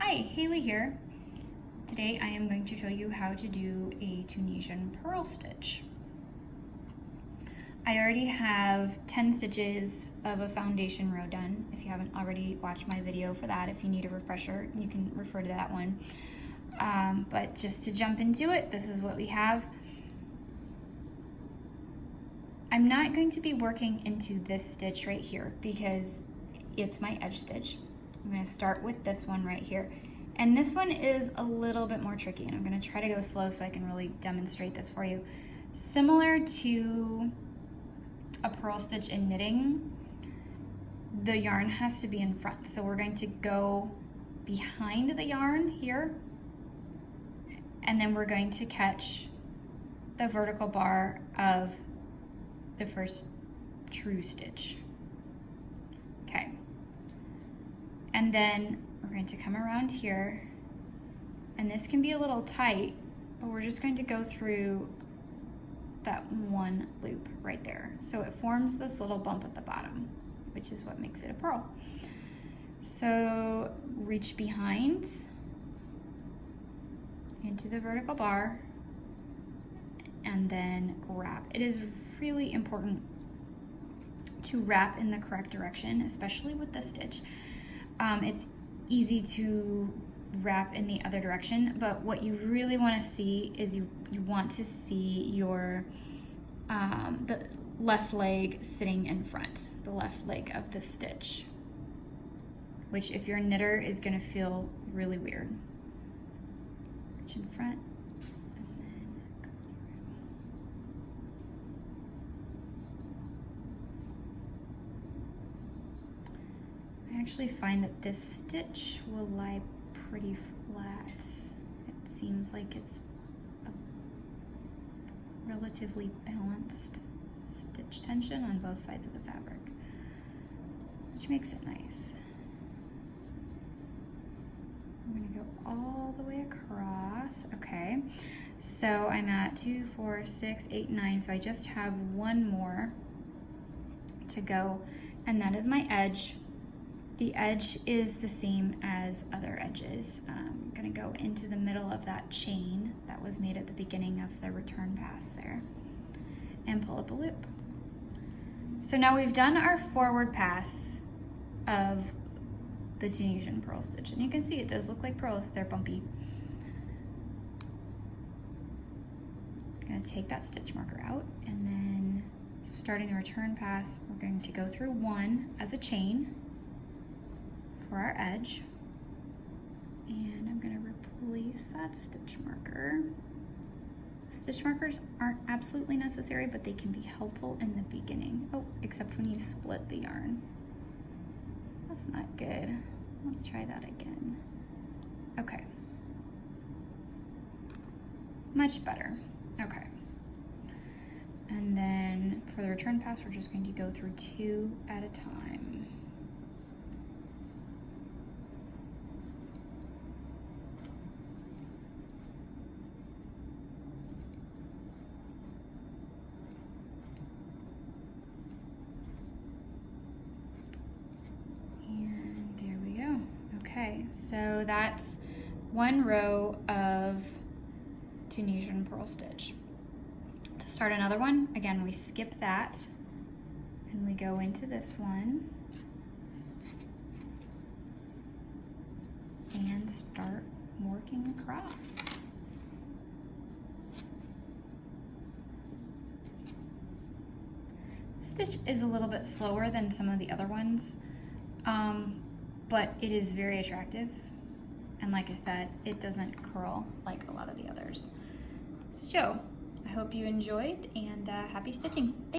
Hi, Haley here. Today I am going to show you how to do a Tunisian purl stitch. I already have 10 stitches of a foundation row done. If you haven't already watched my video for that, if you need a refresher, you can refer to that one. But just to jump into it, this is what we have. I'm not going to be working into this stitch right here because it's my edge stitch. I'm going to start with this one right here. And this one is a little bit more tricky, and I'm going to try to go slow so I can really demonstrate this for you. Similar to a purl stitch in knitting, the yarn has to be in front. So we're going to go behind the yarn here, and then we're going to catch the vertical bar of the first true stitch. Okay. And then we're going to come around here, and this can be a little tight, but we're just going to go through that one loop right there. So it forms this little bump at the bottom, which is what makes it a purl. So reach behind into the vertical bar and then wrap. It is really important to wrap in the correct direction, especially with this stitch. It's easy to wrap in the other direction, but what you really want to see is you want to see your the left leg sitting in front, the left leg of the stitch, which if you're a knitter is going to feel really weird. Reach in front. I actually find that this stitch will lie pretty flat. It seems like it's a relatively balanced stitch tension on both sides of the fabric, which makes it nice. I'm gonna go all the way across. Okay, so I'm at 2, 4, 6, 8, 9, so I just have one more to go, and that is my edge. The edge is the same as other edges. I'm gonna go into the middle of that chain that was made at the beginning of the return pass there and pull up a loop. So now we've done our forward pass of the Tunisian purl stitch, and you can see it does look like pearls, they're bumpy. I'm gonna take that stitch marker out, and then starting the return pass, we're going to go through one as a chain for our edge, and I'm going to replace that stitch marker. Stitch markers aren't absolutely necessary, but they can be helpful in the beginning. Oh, except when you split the yarn. That's not good. Let's try that again. Okay. Much better. Okay. And then for the return pass, we're just going to go through 2 at a time. Okay, so that's one row of Tunisian purl stitch. To start another one, again, we skip that and we go into this one and start working across. The stitch is a little bit slower than some of the other ones. But it is very attractive, and like I said, it doesn't curl like a lot of the others. So I hope you enjoyed, and happy stitching.